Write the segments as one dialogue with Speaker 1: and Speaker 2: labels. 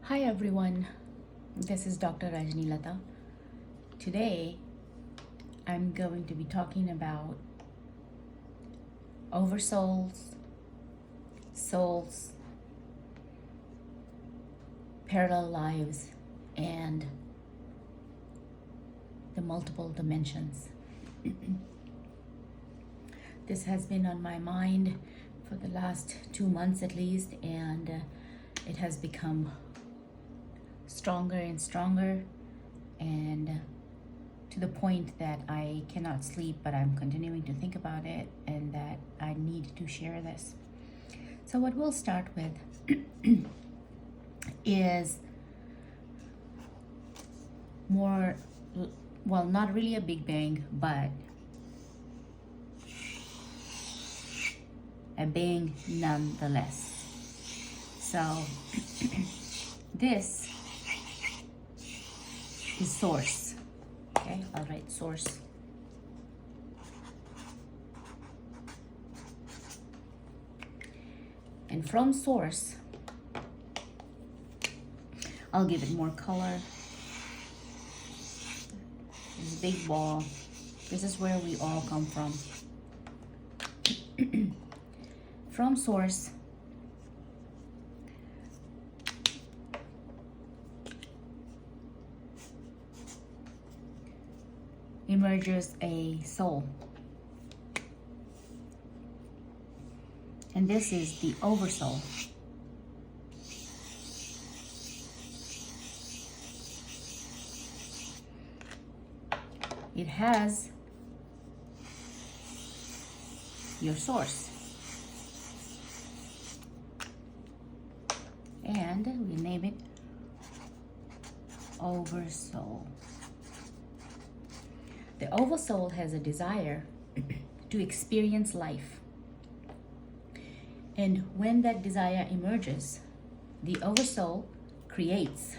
Speaker 1: Hi everyone, this is Dr. Rajani. Today I'm going to be talking about oversouls, souls, parallel lives, and the multiple dimensions. This has been on my mind for the last 2 months at least, and it has become stronger and stronger, and to the point that I cannot sleep, but I'm continuing to think about it and that I need to share this. So what we'll start with is not really a big bang, but a bang nonetheless. So this is source. Okay, I'll write source. And from source, I'll give it more color. This big ball. This is where we all come from. From source, emerges a soul. And this is the oversoul. It has your source. And we name it Oversoul. The oversoul has a desire to experience life. And when that desire emerges, the oversoul creates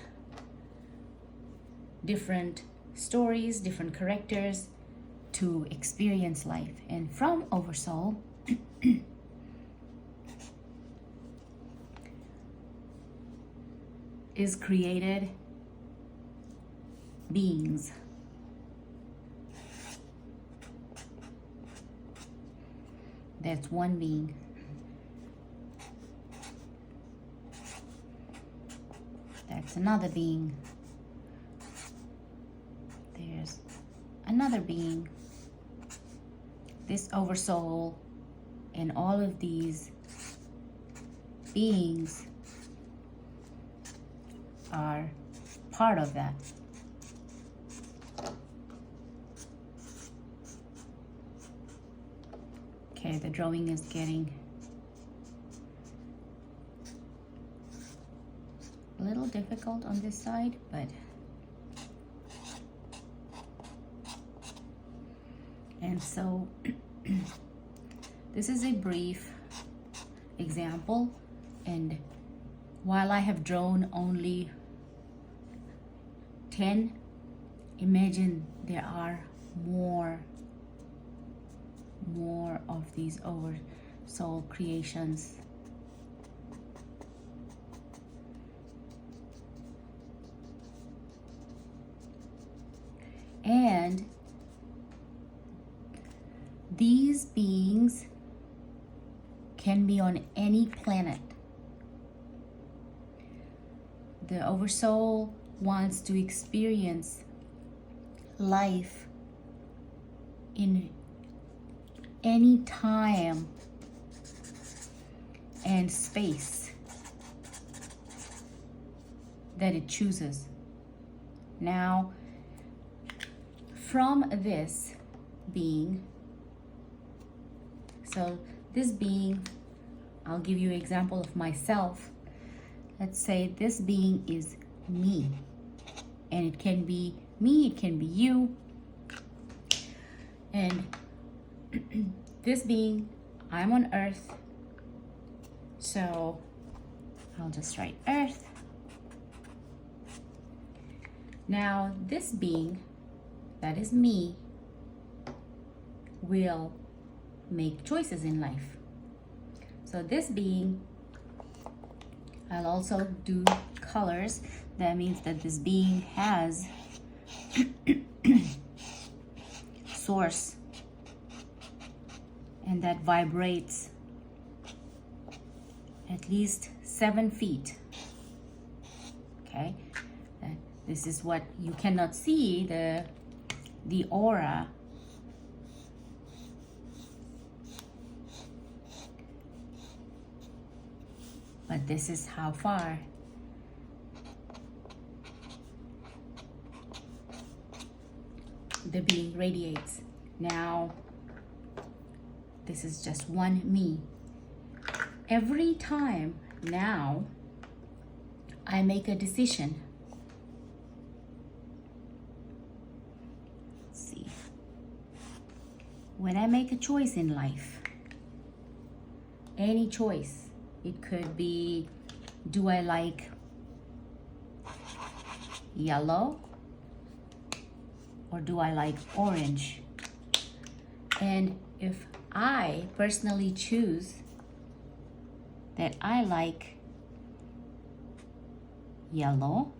Speaker 1: different stories, different characters to experience life. And from oversoul, is created beings. That's one being. That's another being. There's another being. This oversoul and all of these beings are part of that. Okay, the drawing is getting a little difficult on this side, but and so this is a brief example, and while I have drawn only 10, imagine there are more of these oversoul creations. And these beings can be on any planet. The oversoul wants to experience life in any time and space that it chooses. Now, from this being, so this being, I'll give you an example of myself. Let's say this being is me, and it can be me, it can be you, and this being, I'm on Earth, so I'll just write Earth. Now this being, that is me, will make choices in life. So this being I'll also do colors. That means that this being has source, and that vibrates at least 7 feet. Okay, this is what you cannot see, the aura. But this is how far the being radiates. Now, this is just one me. Every time now I make a decision, let's see, when I make a choice in life, any choice, it could be, do I like yellow or do I like orange? And if I personally choose that I like yellow,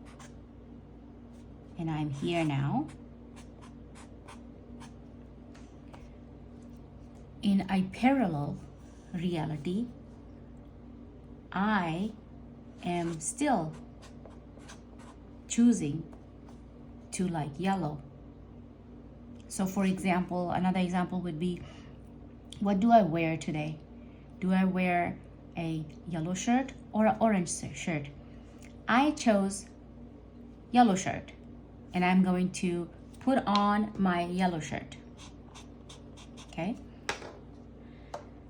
Speaker 1: and I'm here now, in a parallel reality, I am still choosing to like yellow. So for example, another example would be, what do I wear today? Do I wear a yellow shirt or an orange shirt? I chose yellow shirt, and I'm going to put on my yellow shirt. Okay?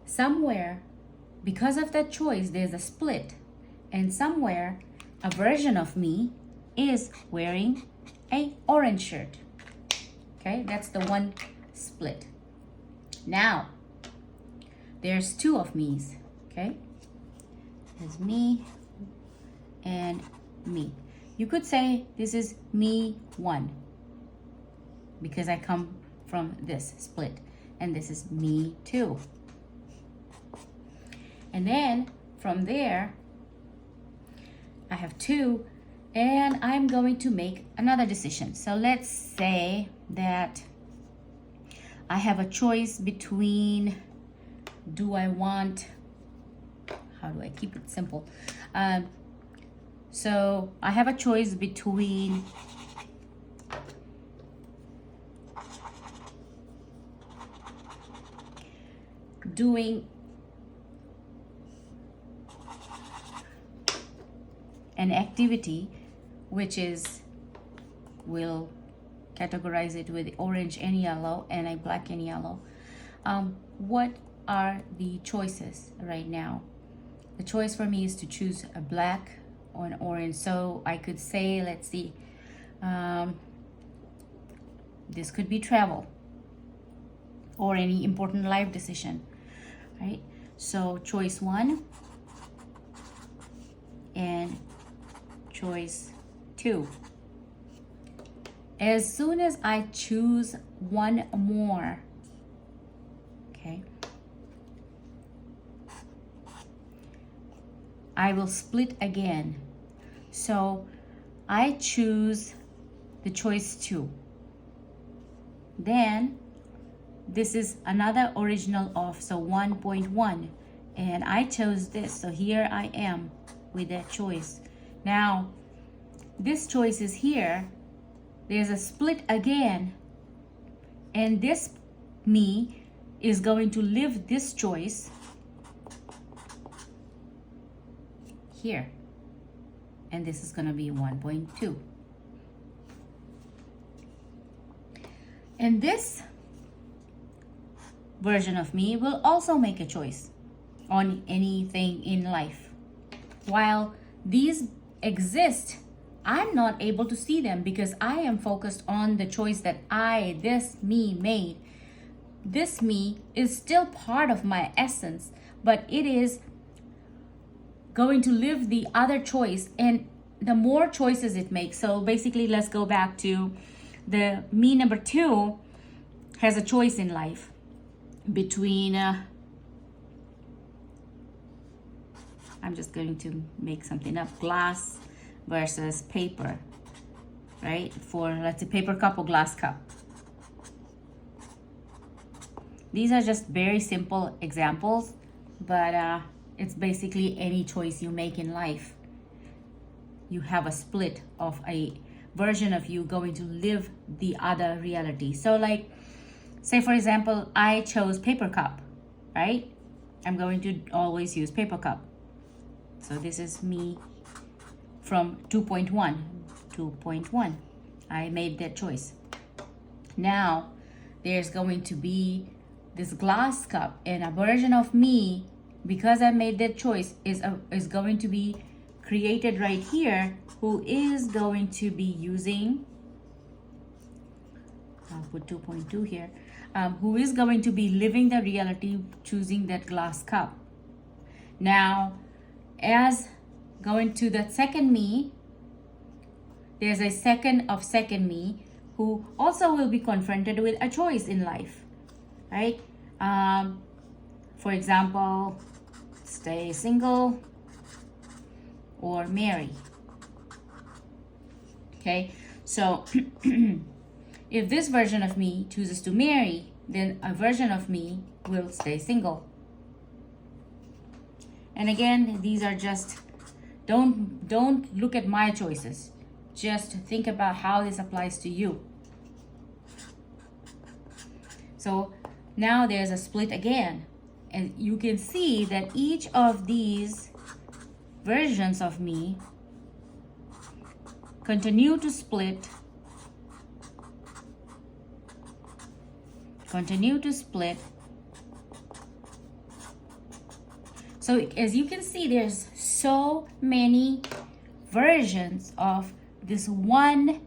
Speaker 1: Somewhere, because of that choice, there's a split, and somewhere a version of me is wearing a orange shirt. Okay, that's the one split. Now, there's 2 of me's. Okay, there's me and me. You could say this is me 1 because I come from this split, and this is me 2. And then from there, I have 2, and I'm going to make another decision. So let's say that I have a choice between, do I want, how do I keep it simple? So I have a choice between doing an activity which is, we'll categorize it with orange and yellow and a black and yellow. What are the choices right now? The choice for me is to choose a black or an orange. So I could say, let's see, this could be travel or any important life decision, right? So choice 1 and choice 2. As soon as I choose one more, okay, I will split again. So I choose the choice 2. Then this is another original of, so 1.1, and I chose this. So here I am with that choice. Now, this choice is here. There's a split again, and this me is going to live this choice here, and this is going to be 1.2. And this version of me will also make a choice on anything in life. While these exist, I'm not able to see them because I am focused on the choice that this me made. This me is still part of my essence, but it is going to live the other choice, and the more choices it makes. So basically, let's go back to the me number 2 has a choice in life between I'm just going to make something up. Glass versus paper, right? For, let's say, paper cup or glass cup. These are just very simple examples, but it's basically any choice you make in life. You have a split of a version of you going to live the other reality. So like, say for example, I chose paper cup, right? I'm going to always use paper cup. So this is me from 2.1. I made that choice. Now there's going to be this glass cup, and a version of me, because I made that choice, is going to be created right here, who is going to be using, I'll put 2.2 here, who is going to be living the reality, choosing that glass cup. Now, as going to that second me, there's a second me who also will be confronted with a choice in life, right? For example, stay single or marry. Okay, so if this version of me chooses to marry, then a version of me will stay single. And again, these are just, don't look at my choices. Just think about how this applies to you. So now there's a split again. And you can see that each of these versions of me continue to split. So as you can see, there's so many versions of this one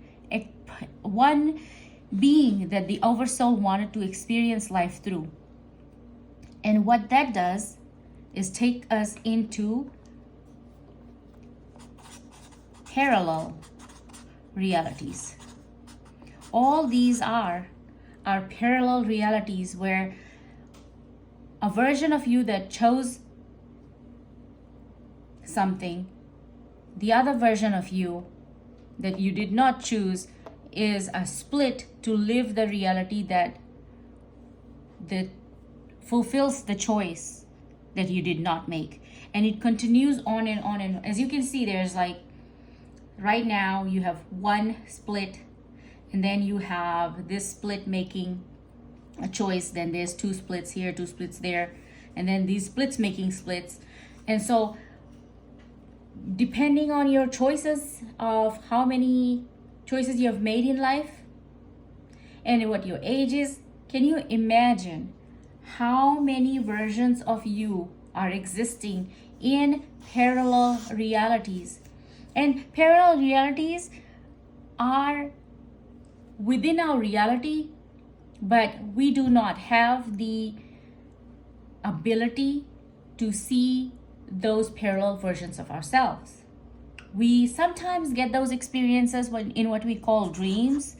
Speaker 1: being that the Oversoul wanted to experience life through. And what that does is take us into parallel realities. All these are parallel realities where a version of you that chose something, the other version of you that you did not choose, is a split to live the reality that fulfills the choice that you did not make. And it continues on and on. And as you can see, there's like, right now you have one split, and then you have this split making a choice, then there's two splits here, two splits there, and then these splits making splits. And so depending on your choices, of how many choices you have made in life and what your age is, can you imagine how many versions of you are existing in parallel realities? And parallel realities are within our reality, but we do not have the ability to see those parallel versions of ourselves. We sometimes get those experiences in what we call dreams.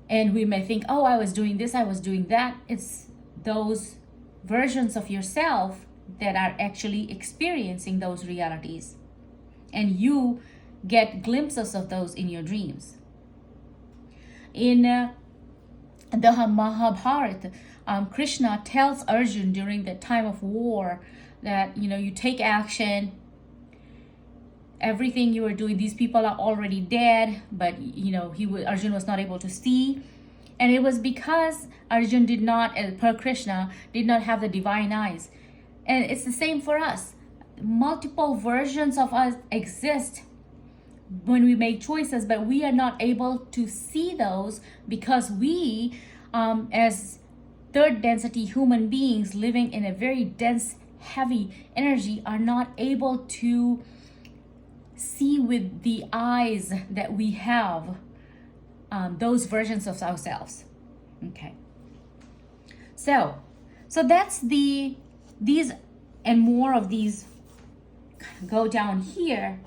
Speaker 1: And we may think, oh, I was doing this, I was doing that. It's those versions of yourself that are actually experiencing those realities. And you get glimpses of those in your dreams. In the Mahabharata, Krishna tells Arjuna during the time of war that, you take action. Everything you are doing, these people are already dead, but Arjuna was not able to see. And it was because Arjuna did not, per Krishna, did not have the divine eyes. And it's the same for us. Multiple versions of us exist when we make choices, but we are not able to see those because we, as third density human beings living in a very dense, heavy energy, are not able to see with the eyes that we have those versions of ourselves. Okay. So that's these and more of these go down here.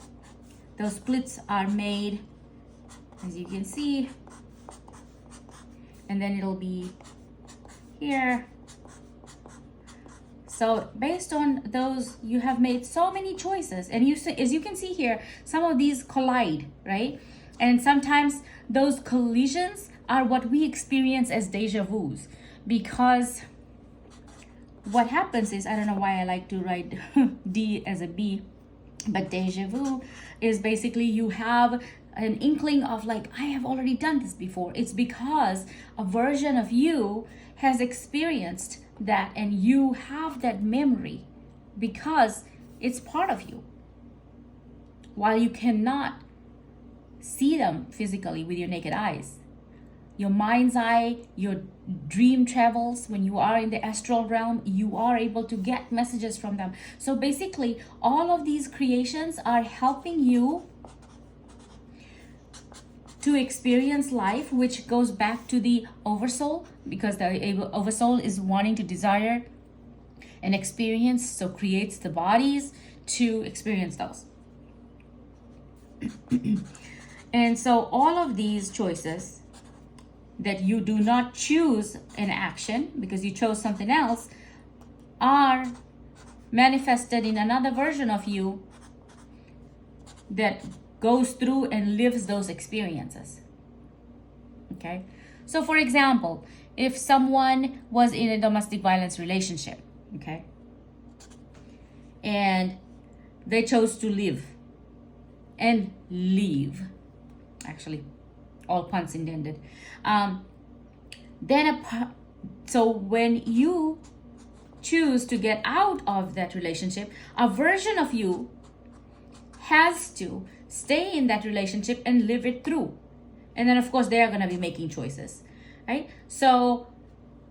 Speaker 1: Those splits are made, as you can see, and then it'll be here, So based on those, you have made so many choices, and you see, as you can see here, some of these collide, right? And sometimes those collisions are what we experience as deja vus, because what happens is, I don't know why I like to write D as a B, but deja vu is basically you have an inkling of like, I have already done this before. It's because a version of you has experienced that, and you have that memory because it's part of you. While you cannot see them physically with your naked eyes, your mind's eye, your dream travels, when you are in the astral realm, you are able to get messages from them. So basically, all of these creations are helping you to experience life, which goes back to the oversoul, because the oversoul is wanting to desire an experience, so creates the bodies to experience those. And so all of these choices that you do not choose an action because you chose something else are manifested in another version of you that goes through and lives those experiences. Okay? So for example, if someone was in a domestic violence relationship, okay, and they chose to live and leave, actually, all puns intended. So when you choose to get out of that relationship, a version of you has to stay in that relationship and live it through. And then of course they are going to be making choices, right? So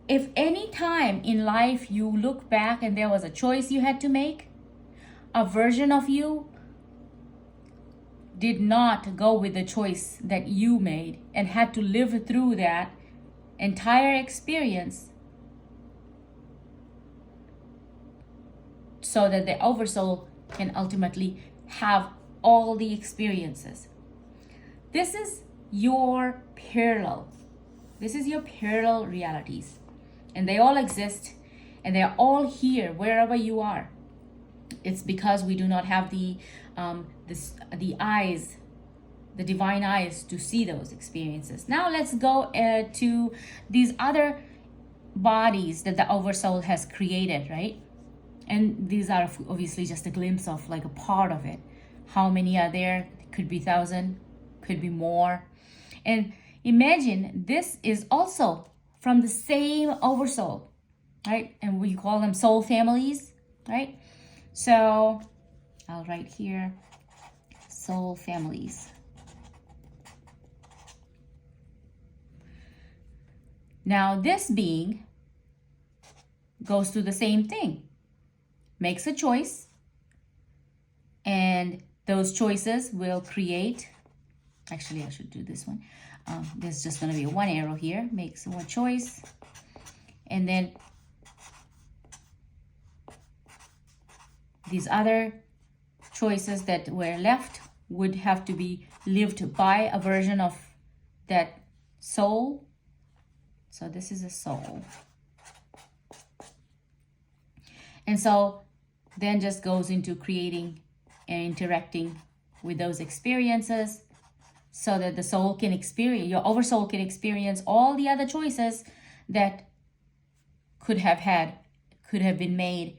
Speaker 1: if any time in life you look back and there was a choice you had to make, a version of you did not go with the choice that you made and had to live through that entire experience so that the oversoul can ultimately have all the experiences. This is your parallel. This is your parallel realities. And they all exist, and they're all here wherever you are. It's because we do not have the eyes, the divine eyes, to see those experiences. Now let's go to these other bodies that the oversoul has created, right? And these are obviously just a glimpse of like a part of it. How many are there? Could be 1,000, could be more. And imagine this is also from the same oversoul, right? And we call them soul families, right? So I'll write here, soul families. Now this being goes through the same thing, makes a choice, and those choices will create, actually I should do this one. There's just going to be one arrow here, makes one choice, and then these other choices that were left would have to be lived by a version of that soul. So this is a soul. And so then just goes into creating and interacting with those experiences so that the soul can experience, your oversoul can experience all the other choices that could have been made.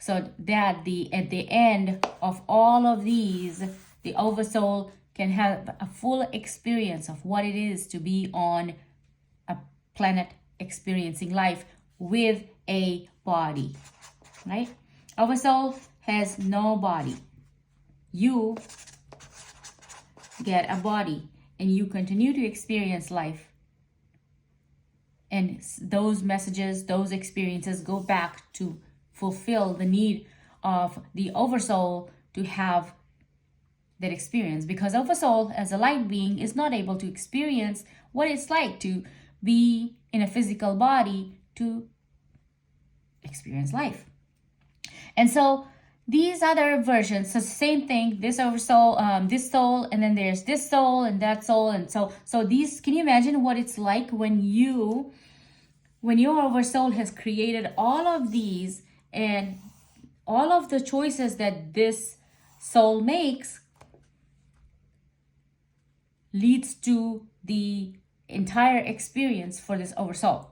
Speaker 1: So that at the end of all of these, the oversoul can have a full experience of what it is to be on a planet experiencing life with a body, right? Oversoul has no body. You get a body and you continue to experience life. And those messages, those experiences go back to fulfill the need of the oversoul to have that experience, because oversoul as a light being is not able to experience what it's like to be in a physical body to experience life. And so these other versions, so same thing, this oversoul, this soul, and then there's this soul and that soul. And so these, can you imagine what it's like when when your oversoul has created all of these, and all of the choices that this soul makes leads to the entire experience for this oversoul.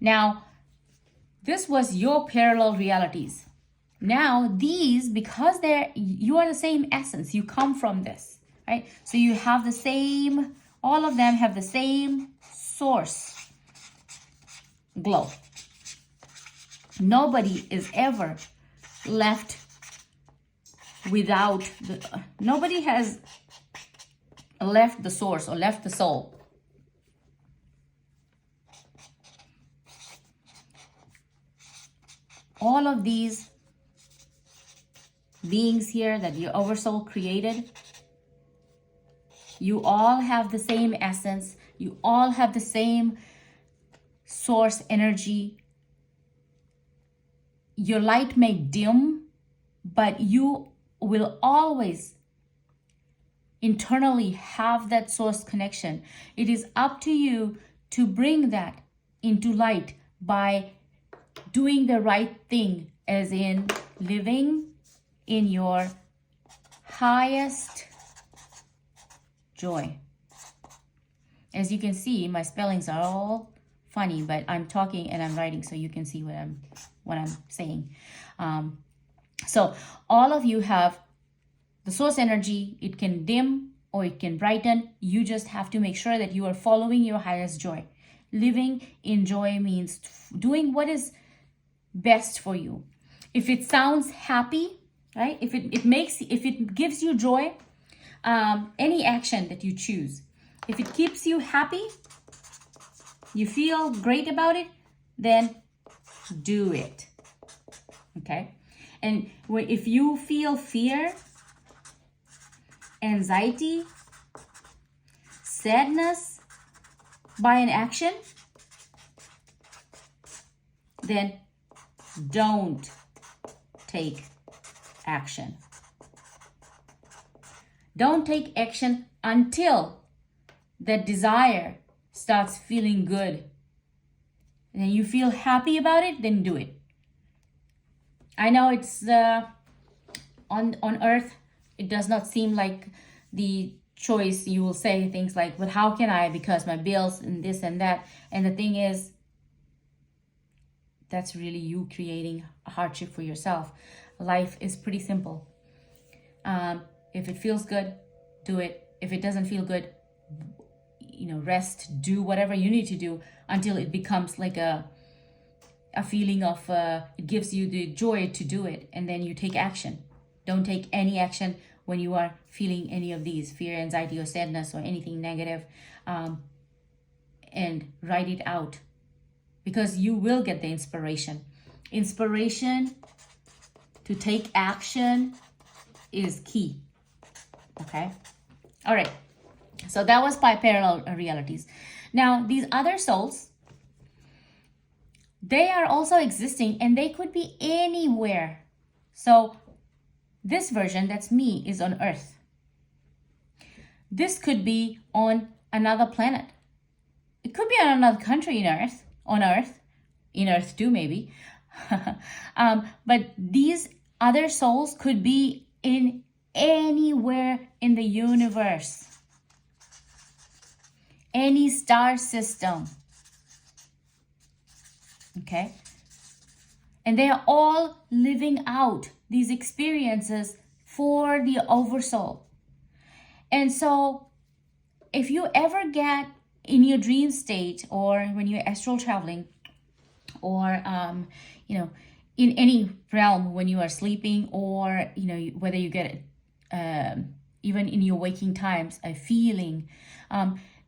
Speaker 1: Now, this was your parallel realities. Now, these, because you are the same essence, you come from this, right? So you have the same, all of them have the same source glow. Nobody is ever left without nobody has left the source or left the soul. All of these beings here that your oversoul created, you all have the same essence, you all have the same source energy. Your light may dim, but you will always internally have that source connection. It is up to you to bring that into light by doing the right thing, as in living in your highest joy. As you can see, my spellings are all funny, but I'm talking and I'm writing so you can see what I'm saying. So all of you have the source energy. It can dim or it can brighten. You just have to make sure that you are following your highest joy. Living in joy means doing what is best for you. If it sounds happy, right? If it gives you joy, any action that you choose, if it keeps you happy, you feel great about it, then do it. Okay? And if you feel fear, anxiety, sadness by an action, then don't take action. Don't take action until that desire starts feeling good. And then you feel happy about it, then do it. I know it's on earth, it does not seem like the choice. You will say things like, but how can I, because my bills and this and that. And the thing is, that's really you creating a hardship for yourself. Life is pretty simple. If it feels good, do it. If it doesn't feel good, rest, do whatever you need to do until it becomes like a feeling of, it gives you the joy to do it, and then you take action. Don't take any action when you are feeling any of these, fear, anxiety, or sadness, or anything negative, and write it out, because you will get the inspiration. Inspiration to take action is key. Okay? All right. So that was by parallel realities. Now, these other souls, they are also existing, and they could be anywhere. So this version, that's me, is on Earth. This could be on another planet. It could be on another country in Earth too, maybe. But these other souls could be in anywhere in the universe, any star system. Okay? And they are all living out these experiences for the oversoul. And so if you ever get in your dream state, or when you're astral traveling, or in any realm when you are sleeping, or whether you get even in your waking times a feeling,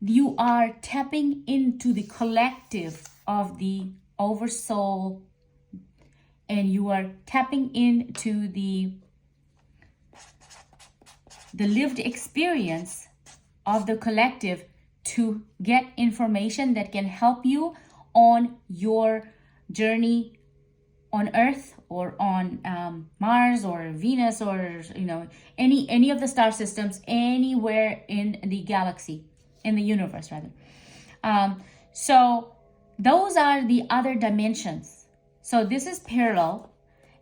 Speaker 1: you are tapping into the collective of the oversoul, and you are tapping into the lived experience of the collective to get information that can help you on your journey on Earth, or on Mars, or Venus, or any of the star systems, anywhere in the galaxy, in the universe rather. So Those are the other dimensions. So this is parallel,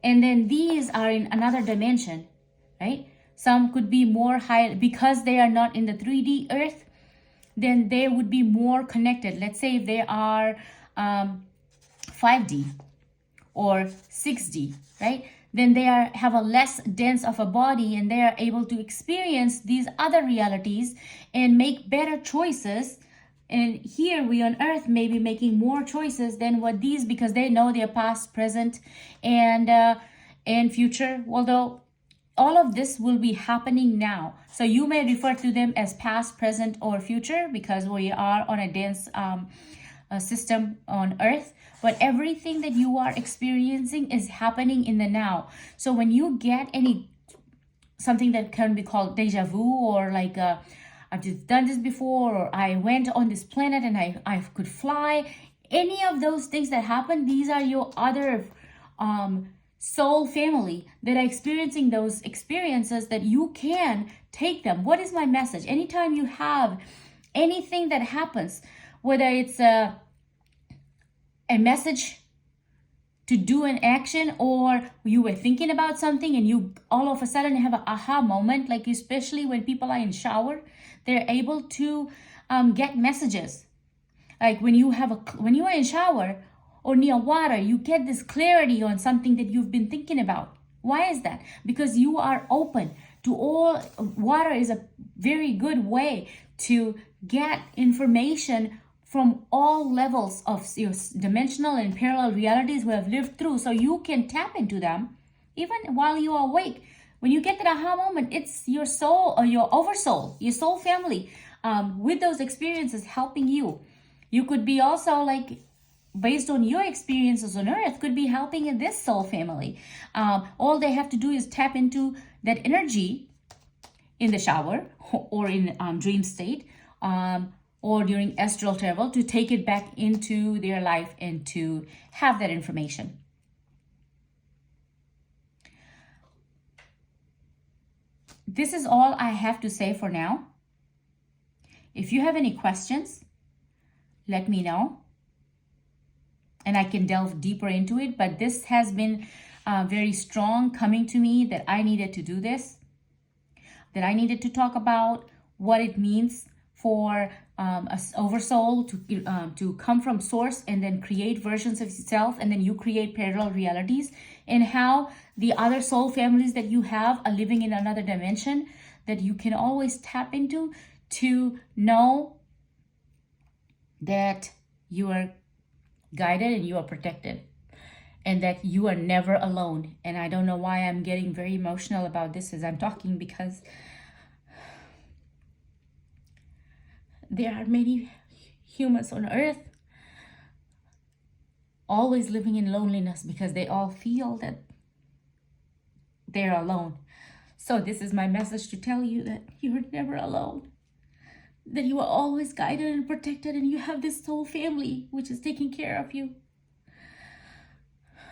Speaker 1: and then these are in another dimension, right? Some could be more high because they are not in the 3D earth, then they would be more connected. Let's say if they are 5D or 6D, right? Then they have a less dense of a body, and they are able to experience these other realities and make better choices. And here we on earth may be making more choices than what these, because they know their past, present, and future. Although all of this will be happening now, so you may refer to them as past, present, or future, because we are on a dense system on earth. But everything that you are experiencing is happening in the now. So when you get something that can be called deja vu, or like I've just done this before, or I went on this planet and I could fly, any of those things that happen, these are your other soul family that are experiencing those experiences, that you can take them. What is my message? Anytime you have anything that happens, whether it's a message to do an action, or you were thinking about something and you all of a sudden have an aha moment, like especially when people are in shower, they're able to get messages. Like when you are in shower or near water, you get this clarity on something that you've been thinking about. Why is that? Because you are open to all. Water is a very good way to get information from all levels of your dimensional and parallel realities we have lived through, so you can tap into them even while you are awake. When you get that aha moment, it's your soul, or your oversoul, your soul family, with those experiences helping you. You could be also, like, based on your experiences on earth, could be helping in this soul family. All they have to do is tap into that energy in the shower or in dream state, or during astral travel, to take it back into their life and to have that information. This is all I have to say for now. If you have any questions, let me know, and I can delve deeper into it. But this has been very strong coming to me, that I needed to do this, that I needed to talk about what it means for a oversoul to come from source and then create versions of itself, and then you create parallel realities, and how the other soul families that you have are living in another dimension that you can always tap into, to know that you are guided and you are protected, and that you are never alone. And I don't know why I'm getting very emotional about this as I'm talking, because there are many humans on earth always living in loneliness, because they all feel that they're alone. So this is my message to tell you that you're never alone, that you are always guided and protected, and you have this soul family which is taking care of you.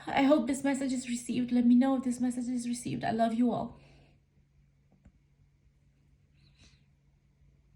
Speaker 1: I hope this message is received. Let me know if this message is received. I love you all.